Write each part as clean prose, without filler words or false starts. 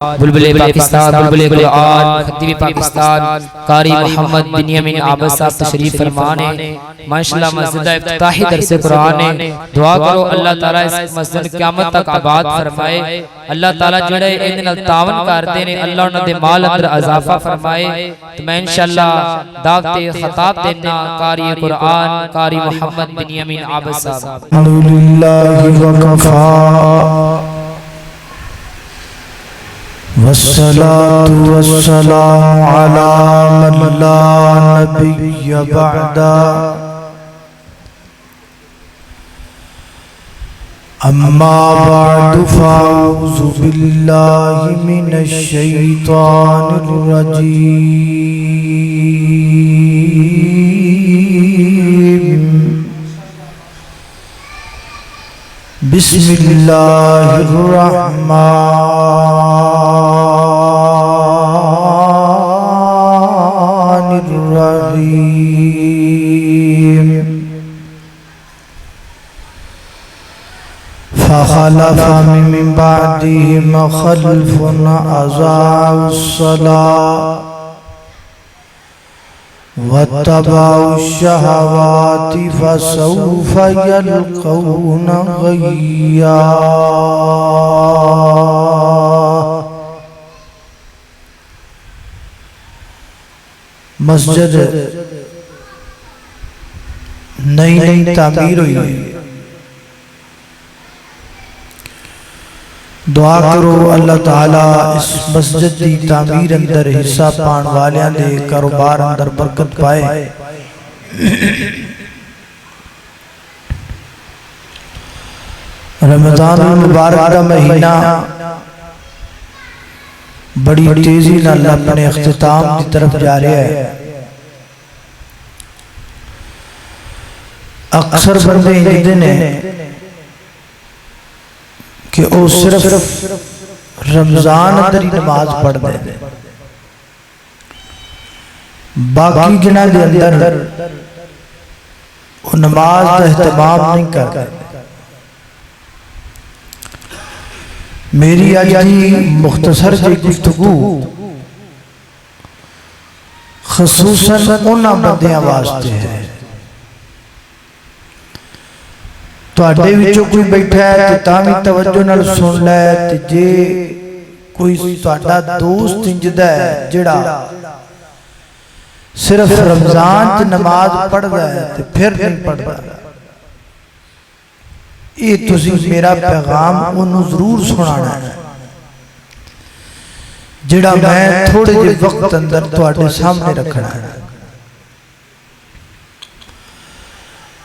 بلبل پاکستان، بلبل قرآن، خطیب پاکستان قاری محمد بنیامین عابد صاحب تشریف فرمانے ماشاءاللہ مسجد افتتاحی درس قرآن ہے۔ دعا کرو اللہ تعالیٰ اس مسجد قیامت تک آباد فرمائے، اللہ تعالیٰ جڑے ان تعاون کرتے ہیں اللہ انہوں نے مال اندر اضافہ فرمائے۔ تو میں انشاءاللہ دعوت خطاب دینا قاری قرآن قاری محمد بنیامین عابد صاحب۔ الحمدللہ وکفا والصلاة والسلام على من لا نبي بعده أما بعد فأعوذ بالله من الشيطان الرجيم بسم الله الرحمن الرحيم فخلف من بعدهم خلف أضاعوا الصلاة واتبعوا الشهوات فسوف يلقون غيا۔ مسجد نئی تعمیر ہوئی ہے، دعا کرو اللہ تعالیٰ اس مسجد دی تعمیر اندر حصہ پان والیاں دے کاروبار اندر برکت پائے۔ رمضان المبارک کا مہینہ بڑی تیزی نال اپنے اختتام کی طرف جا رہا ہے۔ اکثر بندے ہندے نے کہ او صرف رمضان اندر ہی نماز پڑھ دے، باقی جنہ دے اندر وہ نماز دا اہتمام نہیں کرتے۔ میری آج کی مختصر جی گفتگو خصوصاً انہاں بندیاں واسطے ہے۔ تو آڈے وچوں کوئی بیٹھا ہے تو تامی توجہ نال سن لے، تو جے کوئی ساڈا دوست انجدہ ہے جڑا صرف رمضان تے نماز پڑھ رہا ہے تو پھر نہیں پڑھ رہا، یہ تسی میرا پیغام انہوں ضرور سنانا ہے جڑا میں تھوڑے جے وقت اندر تو آڈے سامنے رکھنا ہے۔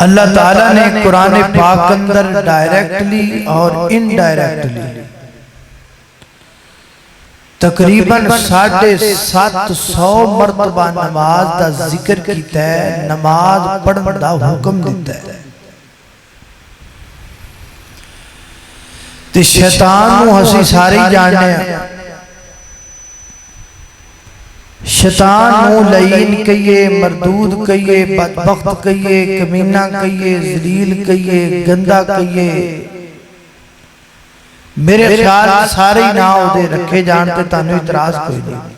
اللہ تعالیٰ نے قرآن پاک اندر ڈائریکٹلی اور انڈائریکٹلی تقریباً 750 مرتبہ نماز دا ذکر کیتا ہے، نماز پڑھن دا حکم دیتا ہے۔ تے شیطان نو ہسی سارے جاننے ہیں، شیطان نو لعین کہیے، مردود کہیے، بدبخت کہیے، کمینہ کہیے، ذلیل کہیے، گندہ کہیے، میرے خیال سارے ناؤ دے رکھے جانتے تانو اعتراض کوئی نہیں۔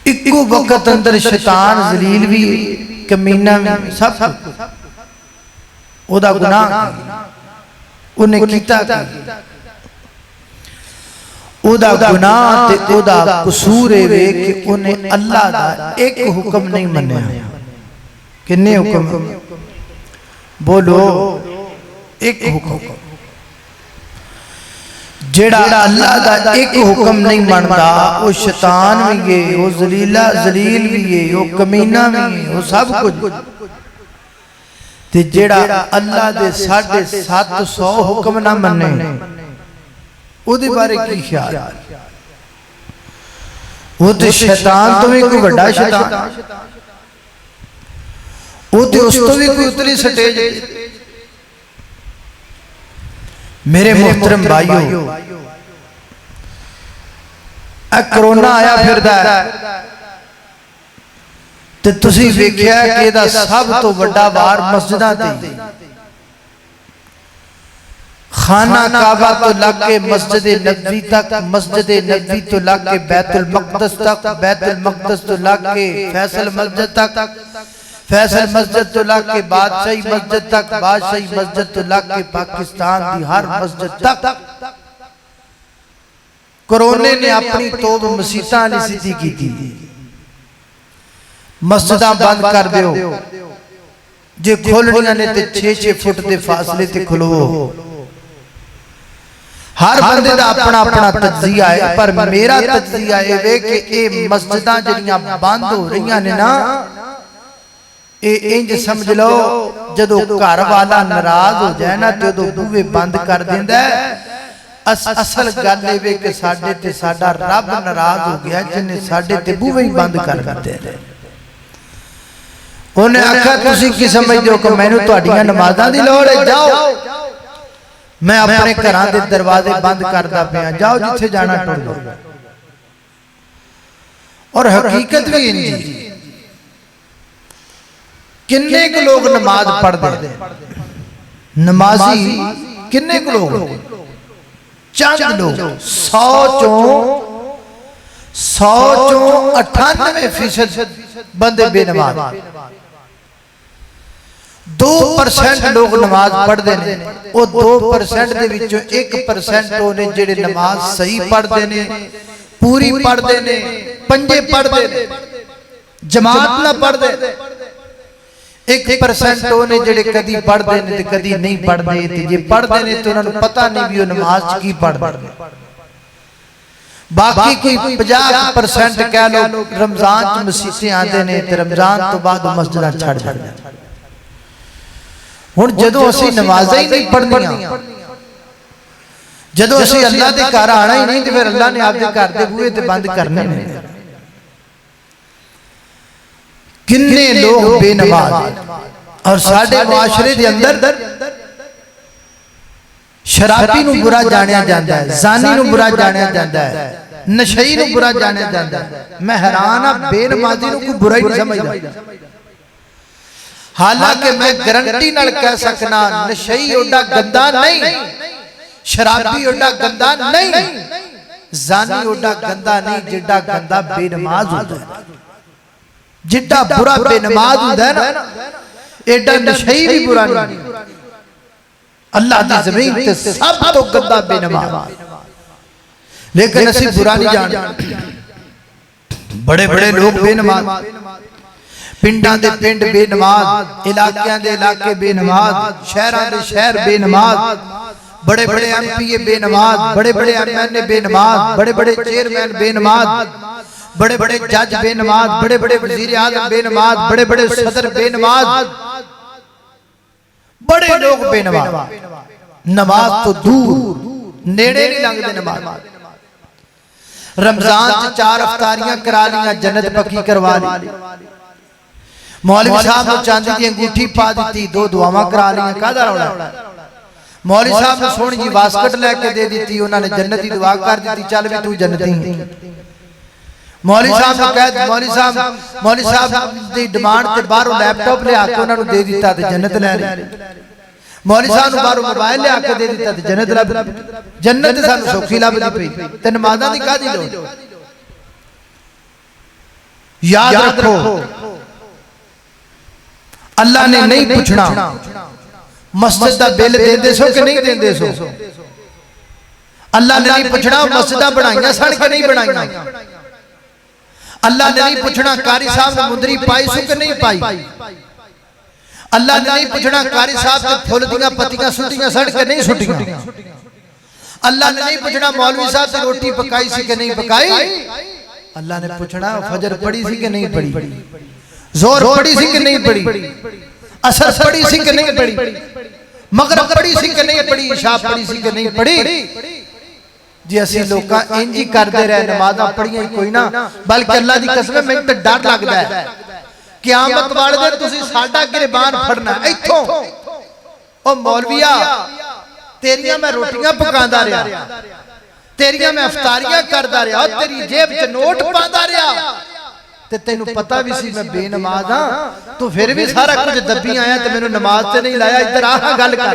ایکو وقت اندر شیطان ذلیل بھی کمینہ بھی سب او دا گناہ انہیں کیتا کی، او دا گناہ تے او دا قصور ہے کہ انہیں اللہ دا ایک حکم نہیں منیا۔ کنے حکم؟ بولو ایک حکم۔ جڑا اللہ دا ایک حکم نہیں مندا، وہ شیطان بھی ہے، وہ ذلیل بھی ہے، وہ کمینہ بھی ہے، وہ سب کچھ۔ تے جڑا اللہ دے 750 حکم نہ مننے، وہ دے بارے کی خیال؟ وہ تے شیطان تو بھی کوئی بڑا شیطان، وہ تے اس تو بھی کوئی اتنی سٹیج۔ میرے محترم بھائیو، کرونا آیا پھر دا تے تسی ویکھیا کہ دا سب تو بڑا وار مسجداں تے خانہ کعبہ تو لگ کے مسجد نبوی تک، مسجد نبوی تو لگ کے بیت المقدس تک، بیت المقدس تو لگ کے فیصل مسجد تک، فیصل مسجد تو لگ کے بادشاہی مسجد تک، بادشاہی مسجد تو لگ کے پاکستان دی ہر مسجد تک۔ کرونے نے اپنی توب مسیطاں علی سیدھی کی تھی، مسجداں بند کر دیو، جے کھولنیاں نے تے 6-6 فٹ دے فاصلے تے کھلو۔ ہر بندے دا اپنا اپنا تجزیہ ہے، پر میرا تجزیہ ہے کہ اے مسجداں جڑیاں بند ہو رہیاں نے نا، اے انج سمجھ لو جدو گھر والا ناراض ہو جائے نا تے دو بوئے بند کر دیندا ہے۔ اصل گل اے کہ ساڈے تے ساڈا رب ناراض ہو گیا جن نے ساڈے تے بوئے بند کر دتے ہیں۔ انہیں آکھا تسی کی سمجھ دیو کہ میں نے تہاڈیاں نمازاں دی لوڑ ہے، جاؤ میں اپنے گھراں دے دروازے بند کردا پیا، جاؤ جتھے جانا ٹر جاؤ۔ اور حقیقت بھی انجی کنے کو لوگ نماز پڑھ دے، نمازی کنے کو لوگ، چند لوگ، 100 چوں 98% بندے بے نماز، 2% لوگ نماز پڑھ دے نے، وہ 2% دے وچوں 1% ہونے جڑے نماز صحیح پڑھ دے نے، پوری پڑھ دے نے، پنجے پڑھ دے نے، جماعت نہ پڑھ دے، 1% ہونے جڑے کدی پڑھ دے نے تے کدی نہیں پڑھ دے، تے جے پڑھ دے نے تو انہوں نے پتہ نہیں بھی وہ نماز کی پڑھ دے۔ باقی کوئی 50% کہہ لو رمضان چ مسیتیں آندے نے تے رمضان تو بعد مسجداں چھڑ جاندے۔ ہن جدوں اسی نمازاں ہی نہیں پڑھنیاں، جدوں اسی اللہ دے گھر آنا ہی نہیں تے پھر اللہ نے آپ دے گھر دے بوئے تے بند کرنے نے۔ کنے لوگ بے نماز، اور ساڈے معاشرے دے اندر شرابی نو برا جانیا جاندا ہے، زانی نو برا جانیا جاندا ہے، نشئی نو برا جانیا جاندا ہے۔ میں حیران ہاں بے نمازی نو کوئی برا ہی نہیں سمجھدا، حالانکہ میں گارنٹی نال کہہ سکنا نشئی اوڈا گندا نہیں، شرابی اوڈا گندا نہیں، زانی اوڈا گندا نہیں جڈا گندا بے نماز ہوتا ہے۔ جڈا برا بے نماز ہوتا ہے نا، ایڈا نشئی بھی برا نہیں۔ اللہ دی زمین تے سب تو گندا بے نماز، لیکن اسی برا نہیں جانتے۔ بڑے بڑے لوگ بے نماز، پنڈاں دے پنڈ بے نماز، علاقیاں دے علاقے بے نماز، شہراں دے شہر بے نماز، بڑے بڑے ایم پی بے نماز، بڑے بڑے ایم این اے بے نماز، بڑے بڑے چیئرمین بے نماز، بڑے بڑے جج بے نماز، بڑے بڑے وزیر اعظم بے نماز، بڑے بڑے صدر بے نماز، بڑے لوگ بے نماز۔ نماز تو دور نیڑے نہیں لنگ دے نماز۔ رمضان سے 4 افطاریاں کرا لیاں، جنت پکی کروا لی، مولوی صاحب نے چاندی دی انگوٹھی پا دیتی، 2 دعاواں کرا لیاں، کہا روڑا؟ مولوی صاحب نے سونی جی واسکٹ لے کے دے دیتی، انہوں نے جنتی دعا کر دیتی، چل بھی تو جنتی ہیں۔ مولوی صاحب نے کہا، مولوی صاحب دی ڈیمانڈ تے باہروں لیپ ٹاپ لے آکے انہوں نے دے دیتا تے جنت لے لی۔ مولوی صاحب نے باہروں موبائل لے آکے دے دیتا تے جنت لے لی۔ جنت سانو سوکھی لب دی پئی تے نمازاں دی کہا دی لو۔ یاد رکھو اللہ نے نہیں پوچھنا مسجد دا بل دیندے سو کہ نہیں دیندے سو، اللہ نے نہیں پوچھنا مسجداں بنائیاں سن کہ نہیں بنائیاں، اللہ نے نہیں پوچھنا قاری صاحب نے مندری پائی سو کہ نہیں پائی، اللہ نے نہیں پوچھنا قاری صاحب نے پھول دیاں پتیاں سٹیاں سڑ کے نہیں سٹیاں، اللہ نے نہیں پوچھنا مولوی صاحب سے روٹی پکائی سی کہ نہیں پکائی، اللہ نے پوچھنا فجر پڑھی سی کہ نہیں پڑھی، زور پڑھی سی کہ نہیں پڑھی، عصر پڑھی سی کہ نہیں پڑھی، مغرب پڑھی سی کہ نہیں پڑھی، عشاء پڑھی سی کہ نہیں پڑھی۔ جی اسی لوگاں انجی کر دے رہے نمازاں پڑھیاں ہی کوئی نہ، بلکہ اللہ دی قسم ہے میں تے ڈر لگدا ہے قیامت والے دن تسی ساڈا گریبان پھڑنا ایتھوں، او مولویا تیریاں میں روٹیاں پکاندا رہیا، تیریاں میں افطاریاں کردا رہیا، تیری جیب تے نوٹ پاندا رہیا، تے تینوں پتہ بھی سی میں بے نماز ہاں، تو پھر بھی سارا کچھ دبی آیا تے مینوں نماز تے نہیں لایا، ادھر آ گل کر۔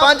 5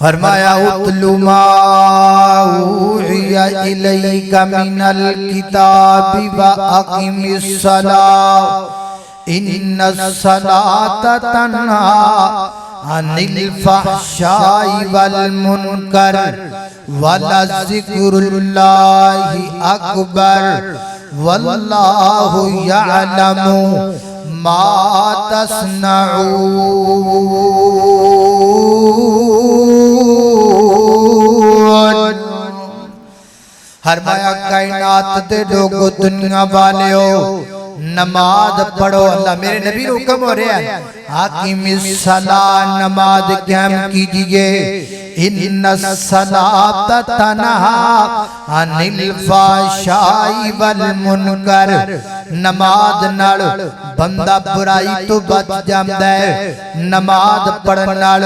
فرمایا اتلو ما اوحی الیک من الکتاب واقم الصلاۃ ان الصلاۃ تنہی عن الفحشاء والمنکر ولذکر اللہ اکبر واللہ یعلم ما تصنعون۔ فرمایا کائنات دے لوگو دنیا والیو نماز پڑھو، اللہ میرے نبی حکم ہو رہے ہیں حاکم الصلاۃ نماز قائم کیجئے، ان الصلاۃ تنہی عن الفحشاء والمنکر، نماز نال بندہ برائی تو بچ جاندا ہے، نماز پڑھن نال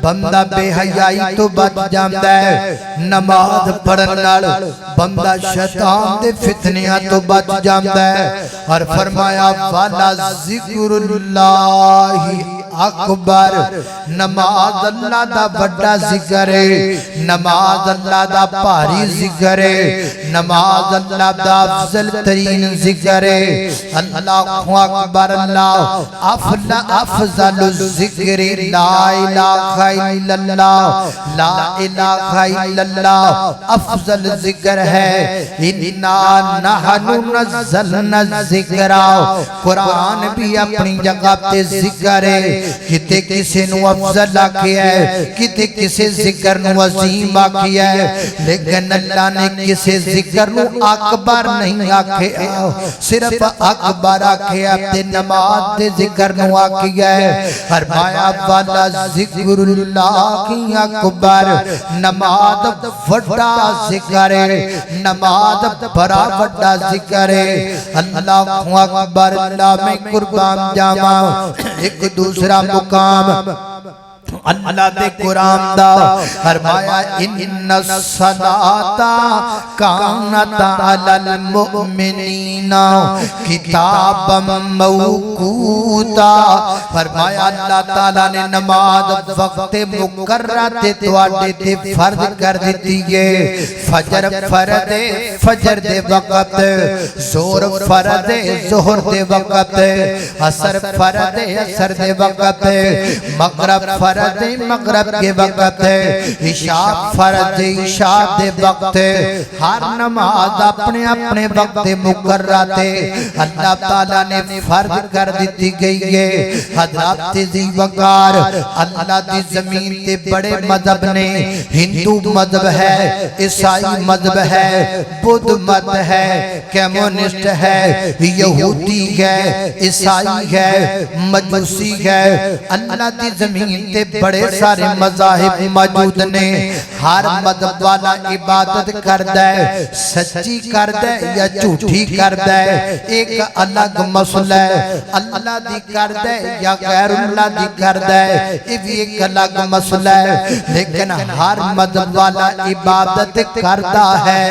بندہ بے حیائی تو بچ جاندا ہے، نماز پڑھن نال بندہ شیطان دے فتنیاں تو بچ جاندا ہے۔ اور فرمایا والا ذکر اللہ اکبر، نماز اللہ دا بڑا ذکر ہے، نماز اللہ دا بھاری ذکر ہے، نماز اللہ دا افضل ترین ذکر ہے۔ اللہ اکبر، اللہ افضل الذکر لا الہ الا اللہ، لا الہ الا اللہ افضل ذکر ہے۔ انا نحن نزلنا الذکر، قرآن بھی اپنی جگہ پہ ذکر ہے، کتے کسے نو افضل آکھیا ہے، کتے کسے ذکر نو عظیم آکھیا ہے، لیکن اللہ نے کسے ذکر نو اکبر نہیں آکھیا، صرف اکبر آکھیا تے نماز دے ذکر نو آکھیا ہے۔ فرمایا والا ذکر اللہ کی اکبر، نماز بڑا ذکر ہے، نماز بڑا بڑا ذکر ہے۔ اللہ اکبر، اللہ میں قربان جاواں، ایک دوسرا مقام اللہ دے قرآن دا فرمایا ان الصلاۃ کانت علی المؤمنین کتابا موقوتا، فرمایا اللہ تعالیٰ نے نماز وقت مقررہ تے تواڈے تے فرض کر دیتی ہے۔ فجر فرض فجر دے وقت، ظہر فرض ظہر دے وقت، عصر فرض عصر دے وقت، مغرب فرض مغرب کے وقت، عشاء فرض عشاء دے وقت، ہر نماز اپنے اپنے وقت مقررہ تے اللہ تعالیٰ نے فرض کر دیتی گئی ہے۔ حضرات ذی وقار، اللہ دی زمین تے بڑے مذہب نے، ہندو مذہب ہے، عیسائی مذہب ہے، بدھ مذہب ہے، کمیونسٹ ہے، یہودی ہے، عیسائی ہے، مجوسی ہے، اللہ دی زمین تے بڑے سارے مذاہب موجود نے۔ ہر مذہب والا عبادت کردا ہے، سچی کردا ہے یا جھوٹی کردا ہے، ایک الگ مسئلہ ہے۔ اللہ دی کردا ہے یا غیر اللہ دی کردا ہے، یہ بھی ایک الگ مسئلہ ہے۔ لیکن ہر مذہب والا عبادت کردا ہے،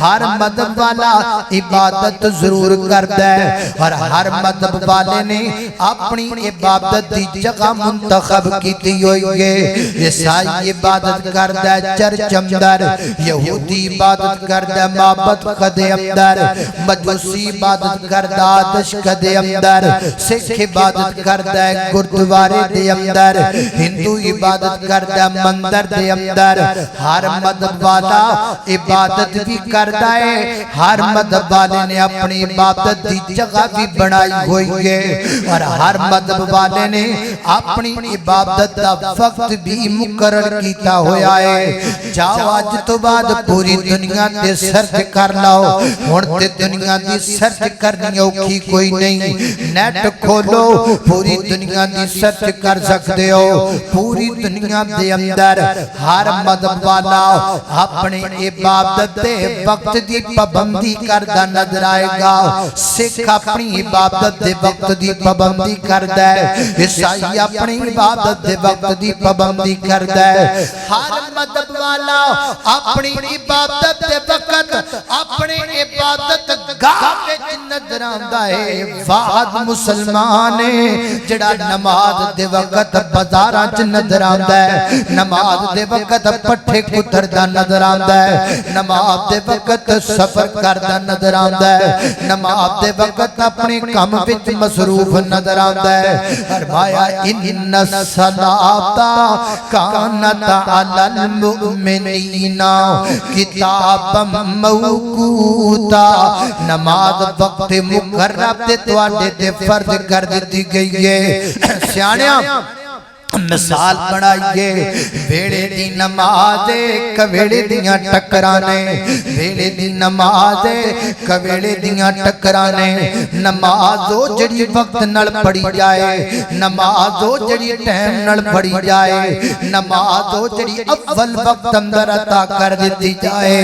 ہر مذہب والا عبادت ضرور کردا ہے، اور ہر مذہب والے نے اپنی عبادت دی جگہ منتخب کی ہوئی ہے۔ عیسائی عبادت کردا ہے چرچ اندر، یہودی عبادت کردا ہے معبد خدے اندر، مجوسی عبادت کردا ہے دشت دے اندر، سکھ عبادت کردا ہے گردوارے دے اندر، ہندو عبادت کردا ہے مندر دے اندر۔ ہر مذہب والا عبادت بھی کردا ہے، ہر مذہب والے نے اپنی عبادت دی جگہ بھی بنائی ہوئی ہے، اور ہر مذہب والے نے اپنی عبادت دا وقت بھی مقرر کیتا ہویا ہے۔ جاؤ آج تو بعد پوری دنیا تے سرچ کر لاؤ، ہن تے دنیا دی سرچ کرنی اوکھی کوئی نہیں، نیٹ کھولو پوری دنیا دی سرچ کر سکتے ہو۔ پوری دنیا دے اندر ہر مذہب والا اپنے عبادت دے وقت دی پابندی کردا نظر آئے گا۔ سکھ اپنی عبادت دے وقت دی پابندی کردا ہے، عیسائی اپنی عبادت دے وقت وقت دی پابندی کردا ہے ہر مذہب والا اپنی عبادت دے وقت اپنے عبادت گاہ وچ نظر آندا ہے واحد مسلمان جڑا نماز دے وقت بازاراں چ نظر آندا ہے نماز دے وقت پٹھے کتردا نظر آندا ہے نماز دے وقت سفر کردا نظر آندا ہے نماز دے وقت اپنے کام وچ مصروف نظر آندا ہے فرمایا ان الصلاۃ کانت علی المؤمنین کتابا موقوتا نماز وقت مقرر تے تواڈے تے فرض کر دتی گئی ہے سیاںیاں مثال بنائیے ویڑے دی نماز کویڑے دیاں ٹکرانے ویڑے دی نماز کویڑے دیاں ٹکرانے نماز او جڑی وقت نال پڑھی جائے نماز او جڑی ٹائم نال پڑھی جائے نماز او جڑی اول وقت اندر عطا کر دتی جائے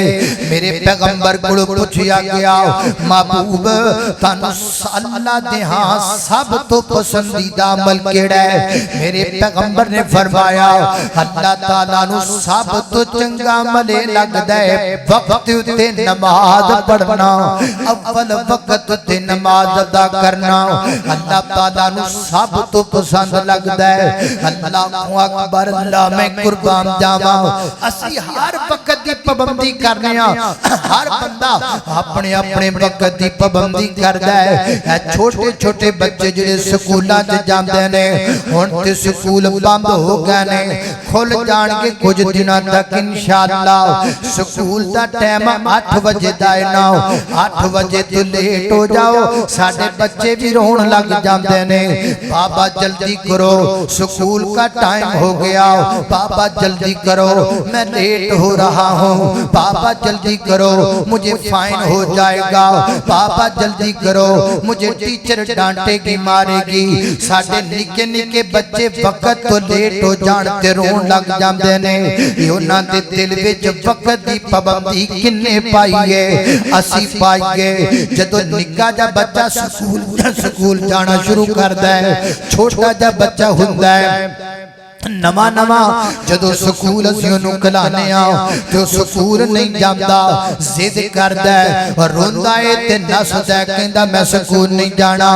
میرے پیغمبر کو پوچھیا گیا محبوب تانوں اللہ دے ہاں سب تو پسندیدہ عمل کیڑا ہے میرے پیغمبر نے فرمایا اللہ تعالیٰ نو سب تو چنگا عمل لگدا ہے وقت تے نماز پڑھنا اول وقت تے نماز ادا کرنا اللہ تعالیٰ نو سب تو پسند لگدا ہے اللہ اکبر اللہ میں قربان جاواں اسی ہر وقت دی پابندی کرنے ہاں ہر بندہ اپنے اپنے وقت دی پابندی کردا ہے چھوٹے چھوٹے بچے جڑے سکولاں تے جاندے نے ہن تے سکول بند ہو گئے نے کھل جان کے کچھ دنوں تک انشاءاللہ سکول دا ٹائم 8 بجے دا ہے نا 8 بجے تو لیٹ ہو جاؤ ساڈے بچے بھی رون لگ جاندے نے بابا جلدی کرو سکول کا ٹائم ہو گیا بابا جلدی کرو میں لیٹ ہو رہا ہوں بابا جلدی کرو مجھے فائن ہو جائے گا بابا جلدی کرو مجھے ٹیچر ڈانٹے گی مارے گی ساڈے نکے نکے بچے وقت تو لیٹ ہو جان تے رون لگ جاندے نے انہاں دے دل وچ وقت دی پابندی کنے پائیے اسی پائیے جدوں نکا جا بچہ سکول جانا شروع کردا ہے چھوٹا جا بچہ ہوندا ہے نما نما جدو سکول اسی انہوں کلانے آؤ تو سکول نہیں جامدہ زد کردہ ہے اور روندہ ہے تے نسدہ ہے کہندہ میں سکول نہیں جانا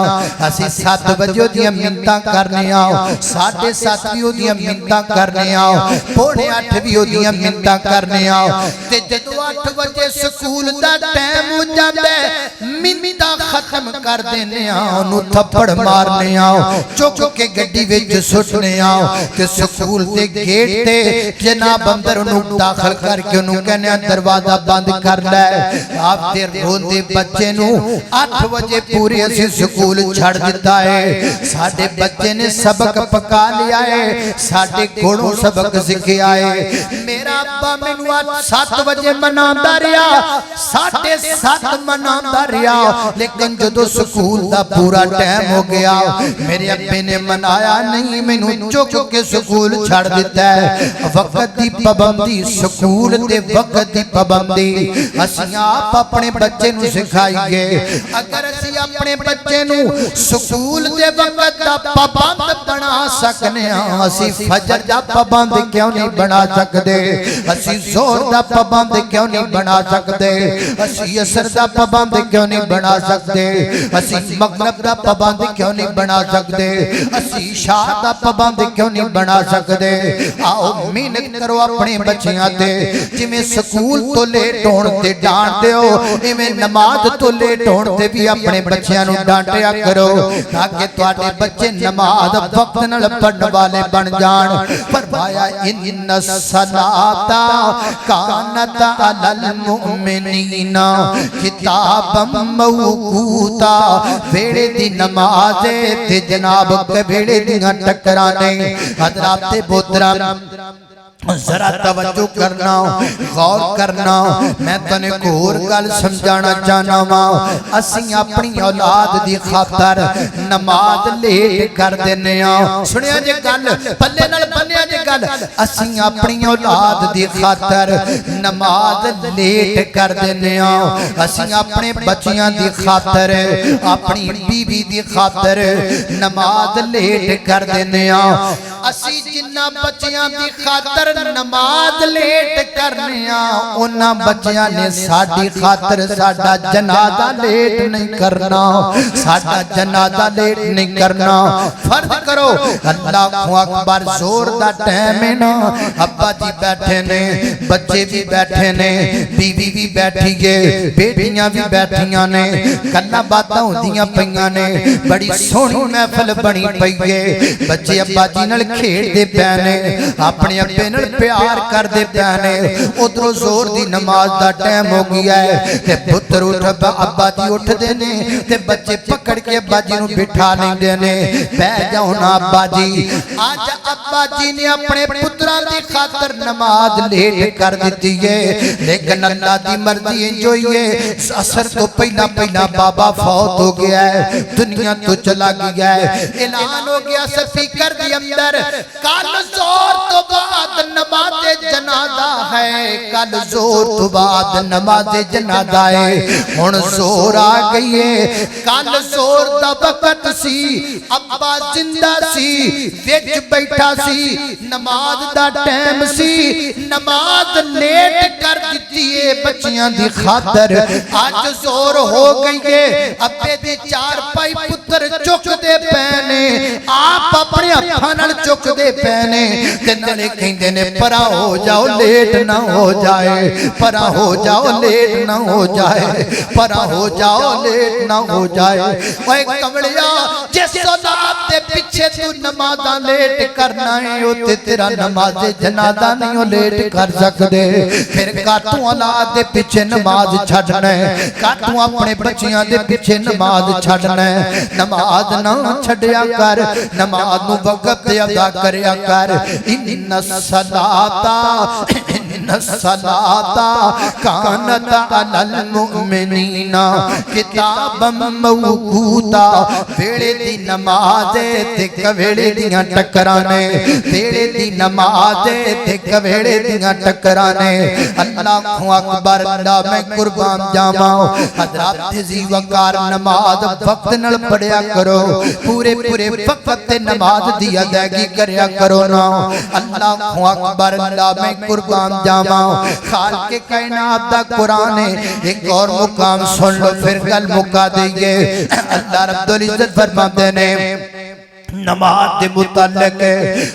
اسی 7 بجے دیا منتہ کرنے آؤ 7:30 دیا منتہ کرنے آؤ 7:45 دیا منتہ کرنے آؤ تے جدو 8 بجے سکول دا ٹائم ہو جاندہ ہے منتہ ختم کر دینے آؤ نو تھپڑ مارنے آؤ چوک کے گڈی وچ سٹنے آؤ تے سکول دے گیٹ تے جناب اندر انہوں داخل کر کے انہوں کہنے دروازہ بند کر لے آپ دے روندے بچے نو 8 بجے پوری اسی سکول چھڑ دیتا ہے ساڑھے بچے نے سبق پکا لیا ہے ساڑھے گھوڑوں سبق سکھے آئے میرا ابا منو 7 بجے مناندہ ریا 7:30 مناندہ ریا لیکن جدو سکول دا پورا ٹائم ہو گیا میرے ابے نے منایا نہیں منو چوک کے سکول چھڑ دیتا ہے وقت دی پابندی سکول دے وقت دی پابندی اسی آپ اپنے بچے نو سکھائیے اگر اسی اپنے بچے نو سکول دے وقت دا پابند بنا سکنے ہیں اسی فجر دا پابند کیوں نہیں بنا سکتے اسی زور دا پابند کیوں نہیں بنا سکتے اسی عصر دا پابند کیوں نہیں بنا سکتے اسی مغرب دا پابند کیوں نہیں بنا سکتے اسی عشاء دا پابند کیوں نہیں بنا سکتے آؤ محنت کرو اپنے بچیاں تے جی میں سکول تو لیٹ ہونے ڈانٹے ہو میں نماز تو لیٹ ہونے بھی اپنے بچیاں نو ڈانٹیا کرو تاکہ تواڈے بچے نماز وقت نال پڑھن والے بن جان فرمایا ان الصلاۃ کانت علی المؤمنین کتابا موقوتا ویڑے دی نماز تے جناب ویڑے دیاں ٹکرانے حضرات محترم ذرا توجہ کرنا غور کرنا میں تنے کو اور گل سمجھانا چاہنا ہوں اسی اپنی اولاد دی خاطر نماز لیٹ کر دینے ہاں سنیا جے گل پلے نال بنیا جے گل اسی اپنی اولاد دی خاطر نماز لیٹ کر دینے ہاں اسی اپنے بچیاں دی خاطر اپنی بیوی دی خاطر نماز لیٹ کر دینے ہاں اسی جنہ بچیاں دی خاطر نماز لیٹ کرنیاں انہاں بچیاں نے ساڈی خاطر ساڈا جنازہ لیٹ نہیں کرنا، ساڈا جنازہ لیٹ نہیں کرنا۔ فرض کرو اللہ اکبر زور دا ٹائم ہے نا، ابا جی بیٹھے نے، بچے بھی بیٹھے نے، بیوی بھی بیٹھی ہے، بیٹیاں بھی بیٹھیاں نے، گلاں باتاں ہوندیاں پیاں نے، بڑی سونی محفل بنی پئی ہے، بچے ابا جی نال کھیڈ دے پے نے، اپنے ابے نال پیار کر دے پے نے، ادھروں زور دی نماز دا ٹائم ہو گیا ہے تے پتر اٹھ ابا جی اٹھ دے نے تے بچے پکڑ کے ابا جی نو بٹھا نہیں دے نے، بیٹھ جاؤ نا ابا جی۔ آج ابا جی نے اپنے پتراں دی خاطر نماز لیٹ کر دیتی ہے، لیکن اللہ دی مرضی جو ہے اثر تو پہلا پہلا بابا فوت ہو گیا ہے، دنیا تو چلا گیا ہے، اعلان ہو گیا سپیکر دی اندر کل زور تو بعد نماز جنازہ ہے، کل زور تو بعد نماز جنازہ ہے، ہن زور آ گئی ہے، کل زور دا وقت سی، ابا زندہ سی، وچ بیٹھا سی، نماز دا ٹائم سی، نماز لیٹ کر دیتی ہے بچیاں دی خاطر، آج زور ہو گئی ہے، ابے دی چار پائی پتر چک دے پینے، آپ اپنے ہتھاں نال چک دے پینے، تے نالے کہندے نے پرا ہو جاؤ لیٹ نہ ہو جائے، پرا ہو جاؤ لیٹ نہ ہو جائے، پرا ہو جاؤ لیٹ نہ ہو جائے۔ اوے کمڑیا جس صلاۃ دے پیچھے تو نمازاں لیٹ کرنا ہے اوتے تیرا نماز جنازہ نہیں ہو لیٹ کر سکدے، پھر کاتوں اولاد دے پیچھے نماز چھڈنا ہے، کاتوں اپنے بچیاں دے پیچھے نماز چھڈنا ہے، نماز نہ چھڈیا کر، نماز نو وقت تے ادا کریا کر۔ ان الصلاۃ ان الصلاۃ کانت علی المؤمنین کتابا موقوتا، ویلے دی نماز تے کویلے دیاں ٹکرانے، ویلے دی نماز تے کویلے دیاں ٹکرانے۔ اللہ اکبر، اللہ میں قربان جاواں، حضرات ذی وقار نماز وقت نال پڑھیا کرو، پورے پورے وقت تے نماز دی ادائیگی کریا کرو نا۔ اللہ اکبر، اللہ میں قربان جاواں، خالق کائنات دا قرآن ہے، ایک اور مقام سن لو پھر گل مکا دئیے۔ اللہ رب العزت فرماتے نے نماز دے متعلق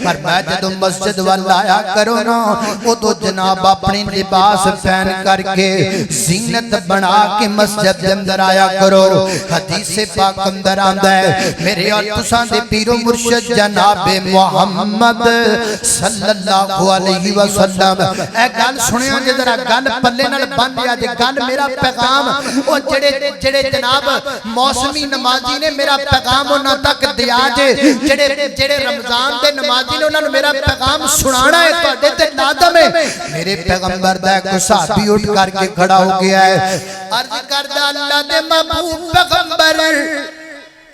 فرمایا جدو مسجد والا آیا کرو نا وہ تو جناب اپنی لباس پہن کر کے زینت بنا کے مسجد دے اندر آیا کرو۔ حدیث پاک اندر آندا ہے میرے اور تساں دے پیر و مرشد جناب محمد صلی اللہ علیہ وسلم، اے گل سنیا جے ذرا گل پلے نال بن لیا جے گل میرا پیغام او جڑے جناب موسمی نمازی نے میرا پیغام انہاں تک دیا جے، جڑے رمضان دے نمازی نے انہوں نے میرا پیغام سنانا ہے تو دیتے لازم ہے۔ میرے پیغمبر دا ایک صحابی اٹھ کر کے کھڑا ہو گیا ہے، عرض کردہ اللہ دے محبوب پیغمبر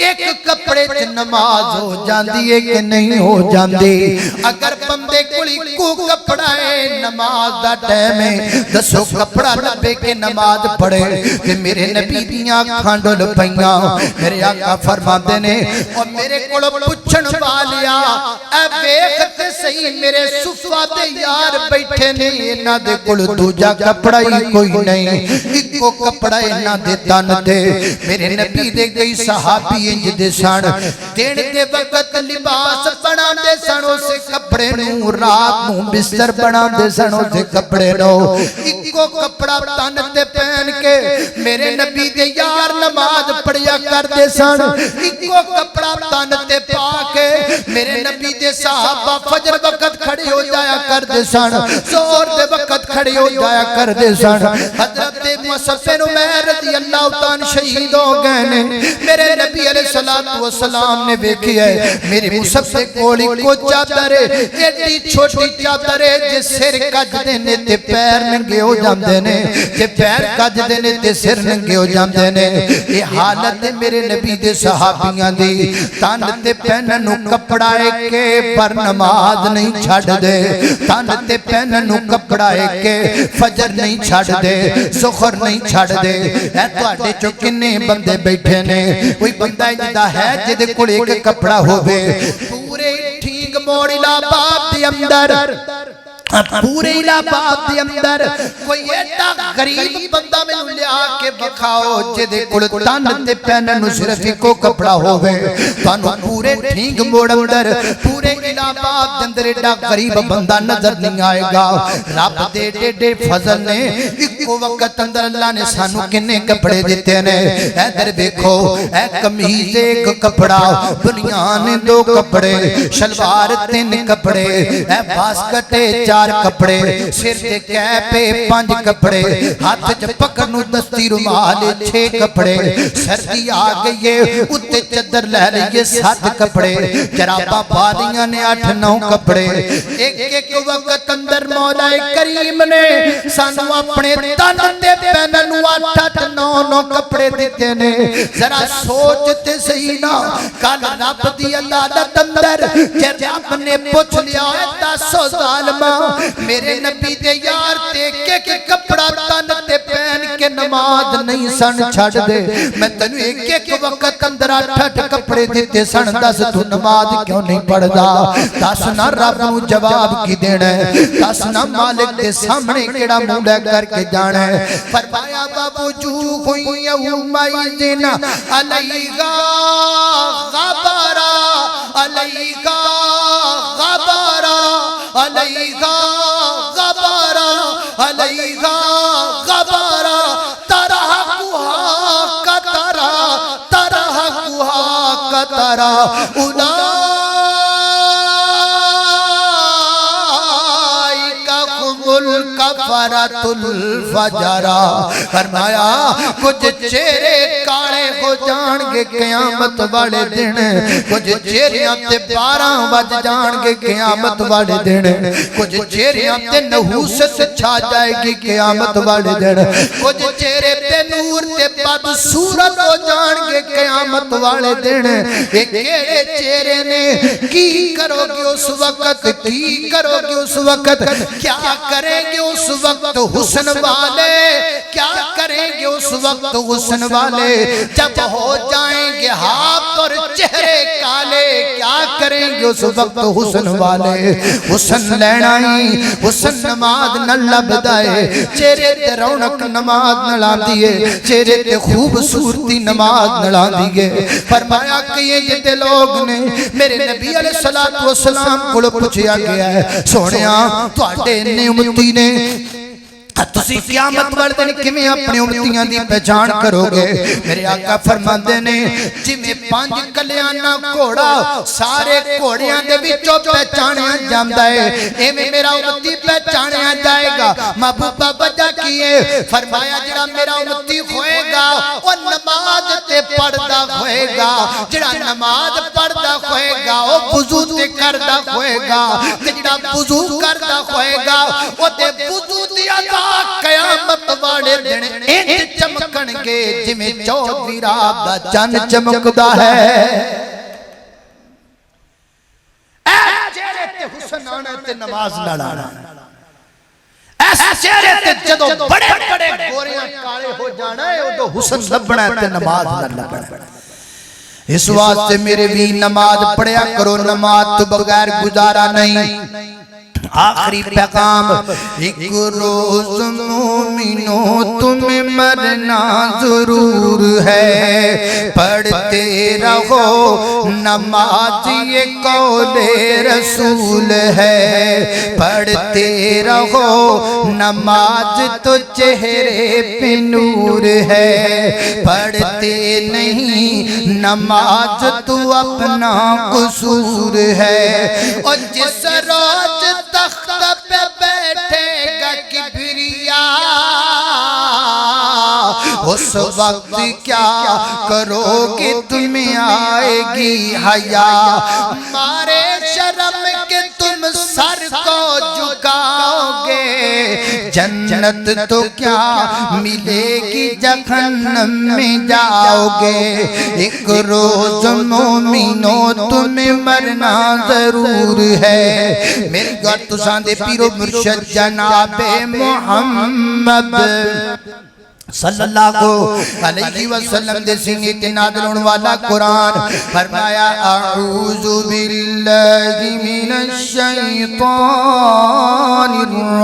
ایک کپڑے چ نماز ہو جاندی ہے کہ نہیں ہو جاندی؟ اگر بندے کوئی کو کپڑا ہے نماز دا ٹائم ہے دسو کپڑا لبے کے نماز پڑھے کہ میرے نبی دیاں اکھاں ڈل پیاں۔ میرے آقا فرماندے نے اور میرے کول پوچھن والیا اے ویکھ تے صحیح میرے صفا تے یار بیٹھے نے انہاں دے کول دوجا کپڑا ہی کوئی نہیں، اکو کپڑا انہاں دے تن تے۔ میرے نبی دے کئی صحابی انج دے سن دین دے وقت لباس بنا دے سن اسے کپڑے نو، رات نو بستر بنا دے سن اسے کپڑے نو، اکو کپڑا تن تے پہن کے میرے نبی دے یار نماز پڑھیا کر دے سن، اکو کپڑا تن تے پا کے میرے نبی دے صحابہ فجر وقت کھڑے ہو جایا کر دے سن، زور دے وقت کھڑے ہو جایا کر دے سن۔ حضرت مصعب بن عمیر رضی اللہ تعالیٰ شہید ہو گئے نے، میرے نبی علیہ السلام نے دیکھی ہے میری مصعب سے کولی کو چادر ہے، ایڈی چھوٹی چادر ہے جس سر کج دینے تے پیر ننگے ہو جاندے نے، جے پیر کج دینے تے سر ننگے ہو جاندے نے۔ یہ حالت میرے نبی دے صحابیاں دی، تن تے پہننو کپڑا ہے کہ پر نماز نہیں چھڑ دے، تن تے پہننو کپڑا ہے کہ فجر نہیں چھڑ دے، ظہر نہیں چھڑ دے۔ اے تواڈے چوں کنے بندے بیٹھے نے، کوئی بندہ جدا ہے جدے کول ایک کپڑا ہووے پورے ٹھیک موڑ الہباد دے اندر پورے الہباد دے اندر کوئی ایڈا غریب بندہ میں لیا کے بکھاؤ جدے کل تن تے پہنن صرف کو کپڑا ہوئے تانو پورے ٹھینگ موڑ اندر پورے الہباد دے اندر ایڈا غریب بندہ نظر نہیں آئے گا رب دے ڈے فضل نے ایک وقت اندر اللہ نے سانو کنے کپڑے دیتے نے ادھر دیکھو اے قمیض ایک کپڑا بنیان دو کپڑے شلوار تین کپڑے اے باسکٹ چار کپڑے سر تے کیپ پانچ کپڑے ہاتھ چ پکڑنو دستی رومال 6 کپڑے سردی آ گئی ہے اتے چادر لے لئیے 7 کپڑے جراباں پا دیاں نے 8-9 کپڑے ایک ایک وقت اندر مولا کریم نے سانو اپنے تن تے پہنن نو 8-9 کپڑے دیتے نے ذرا سوچتے صحیح نا کل رب دی عدالت اندر جب رب نے پوچھ لیا ہے 10 ظالماں میرے نبی دے یار تے کے کپڑا تن تے پہن کے نماز نہیں سن چھڑ دے میں تنو ایک وقت اندر 8 کپڑے دیتے سن 10 تو نماز کیوں نہیں پڑھدا 10 نہ رب نو جواب کی دینا ہے 10 نہ مالک دے سامنے کیڑا منہ لے کر کے جانا ہے فرمایا ووجوہ یومئذ علیہا غبرا علیہا غبرا علیہا غبرا علیہا غبرا ترہقها قطرا ترہقها قطرا کفرت الفجرہ فرمایا کچھ چہرے کالے ہو جان گے قیامت والے دن کچھ چہریاں تے 12 بج جان گے قیامت والے دن کچھ چہریاں تے نحوست چھا جائے گی قیامت والے دن کچھ چہرے تے نور تے بد صورت ہو جان گے قیامت والے دن ایک کیڑے چہرے نے کی کرو گے اس وقت کی کرو گے اس وقت کیا کریں گے اس وقت حسن والے کیا کریں گے اس وقت حسن والے جب ہو جائیں گے ہاتھ اور چہرے کالے کیا کریں گے اس وقت حسن والے حسن لینائی حسن نماز نہ لبدائے چہرے تے رونق نماز نہ لاندیے چہرے تے خوبصورتی نماز نہ لاندیے فرمایا کہ یہ جتے لوگ نے میرے نبی علیہ السلام کو پوچھیا گیا ہے سونیا تواڈے نے امتی نے تسی قیامت والے دن کیویں اپنے امتیاں دی پہچان کرو گے میرے آقا فرماندے نے جویں 5 کلیانا گھوڑا سارے گھوڑیاں دے وچوں پہچانیا جاندا ہے ایویں میرا امتی پہچانیا جائے گا محبوبہ وجہ کی ہے فرمایا جڑا میرا امتی ہوئے گا او نماز تے پڑھدا ہوئے گا جڑا نماز پڑھدا ہوئے گا او وضو تے کردا ہوئے گا تے جڑا وضو کردا ہوئے گا او تے وضو دی ادا قیامت والے دن انج چمکن گے جویں 24 رات دا چن چمکدا ہے اے چہرے تے حسن آنا تے نماز نہ لانا ایسے چہرے تے جدوں بڑے بڑے گوریاں کالے ہو جانا ہے او حسن لبنا تے نماز نہ لبنا اس واسطے میرے بھی نماز پڑھیا کرو نماز تو بغیر گزارا نہیں آخری پیغام ایک روز مومنوں تمہیں مرنا ضرور ہے پڑھتے رہو نماز یہ قول رسول ہے پڑھتے رہو نماز تو چہرے پہ نور ہے پڑھتے نہیں نماز تو اپنا قصور ہے اور جس روز تخت پہ بیٹھے گا کبریا اس وقت کیا کرو گے تمہیں آئے گی حیا مارے شرم کے تم سر کو جھکاؤ گے جنت تو کیا ملے گی جہنم میں جاؤ گے ایک روز مومنوں تمہیں مرنا ضرور ہے میری گھر تو ساندے پیرو مرشد جناب محمد صلی اللہ علیہ وسلم دے سینے تے نازل ہونے والا قرآن فرمایا اعوذ باللہ من الشیطان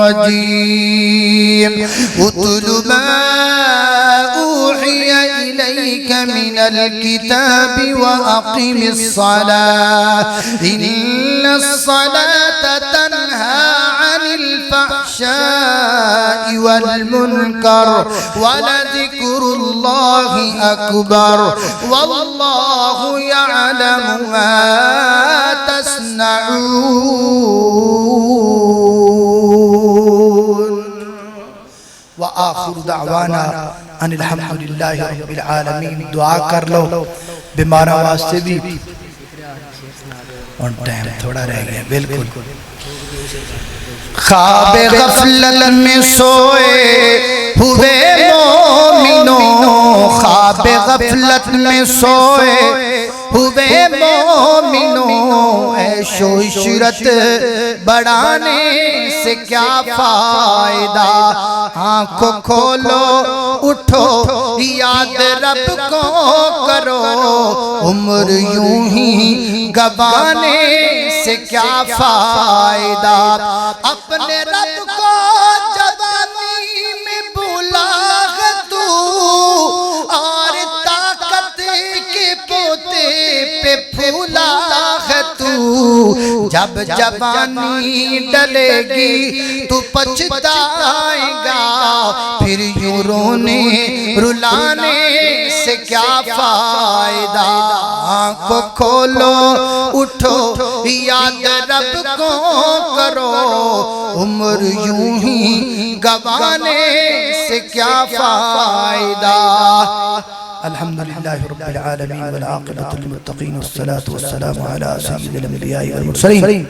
الرجیم اتل ما اوحی الیک من الكتاب واقم الصلاة ان الصلاة تنہا عن الفحشاء والمنکر ولذكر الله أكبر والله يعلم ما تصنعون وآخر دعوانا ان الحمد لله رب العالمين دعا کر لو بیمارہ واسطے بھی اور ٹائم تھوڑا رہ گیا بالکل خواب غفلت میں سوئے ہوئے مومنوں خواب غفلت میں سوئے ہوئے مومنوں عیش و عشرت بڑھانے سے کیا فائدہ آنکھوں کھولو اٹھو یاد رب کو کرو عمر یوں ہی گوانے سے کیا فائدہ اپنے رب کو جوانی میں بھولا ہے تو اور طاقت کے پوتے پہ پھولا ہے تو جب جوانی ڈلے گی تو پچھتائے گا پھر یوں رونے رلانے سے کیا فائدہ آنکھوں کھولو اٹھو یاد رب کو کرو عمر یوں ہی گوانے سے کیا فائدہ الحمدللہ رب العالمین والعاقبۃ للمتقین والصلاة والسلام علی سید الانبیاء والمرسلین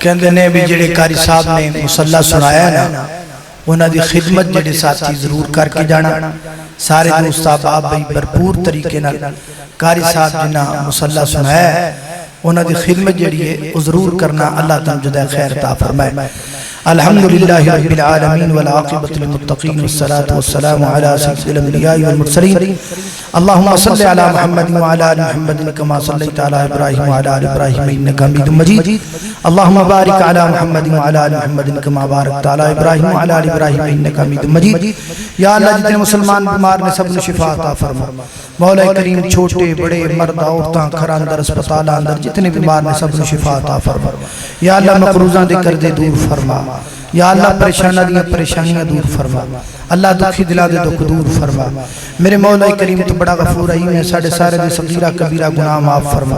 کہندے نے بھی جڑے قاری صاحب نے مصلی سنایا نا انہاں دی خدمت جڑے ساتھی ضرور کر کے جانا سارے دوست احباب بھائی بھرپور طریقے نال قاری صاحب جنہاں مصلی سنایا ہے انہاں دی خدمت جڑی ہے وہ ضرور کرنا اللہ تعالیٰ جدہ خیر عطا فرمائے الحمدللہ رب العالمین والعاقبۃ للمتقین والصلاة والسلام علی سید الانبیاء والمرسلین اللہم صلی علی محمد وعلی آل محمد کما صلیت علی ابراہیم وعلی آل ابراہیم انک حمید مجید اللہم بارک علی محمد وعلی آل محمد کما بارکت علی ابراہیم وعلی آل ابراہیم انک حمید مجید یا اللہ جتنے مسلمان بیمار نے سب نے شفا عطا فرما مولا کریم چھوٹے بڑے مرد عورتاں گھر اندر اسپتال اندر جتنے بیمار نے سب نے شفا عطا فرما یا اللہ مقروضاں دے کر دے دور فرما یا اللہ پریشانہ دیا پریشانیاں دور فرما اللہ دکھی دلا دے دکھ دور فرما میرے مولا کریم تو بڑا غفور رحیم ہے ساڑھے سارے دے صغیرہ کبیرہ گناہ معاف فرما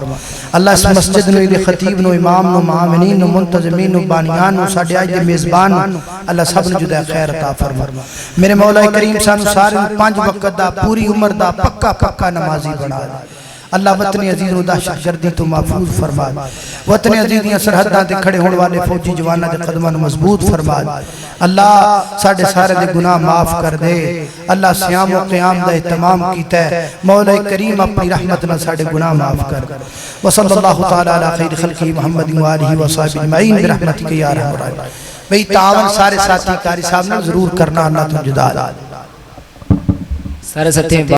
اللہ اس مسجد نو دے خطیب نو امام نو معامنین نو منتظمین نو بانیان نو ساڑھے آج دے میزبان نو اللہ سب نے جدہ خیر عطا فرما میرے مولا کریم سانو سارے 5 وقت دا پوری عمر دا پکا نمازی بنا دے اللہ وطن عزیز و دہشت گردی تو محفوظ فرما وطن عزیز دیاں سرحداں تے کھڑے ہونے والے فوجی جواناں دے قدماں مضبوط فرما اللہ ساڑھے سارے دے گناہ معاف کر دے اللہ سیام و قیام دا اہتمام کیتا ہے مولا کریم اپنی رحمت نہ ساڑھے گناہ معاف کر وصلی اللہ تعالی علی خیر خلقی محمد و آلہ و صحبہ اجمعین برحمتک یا ارحم الراحمین بھئی تعاون سارے ساتھی قاری صاحب نے ضرور کرنا اللہ تم جدا سارے ساتھی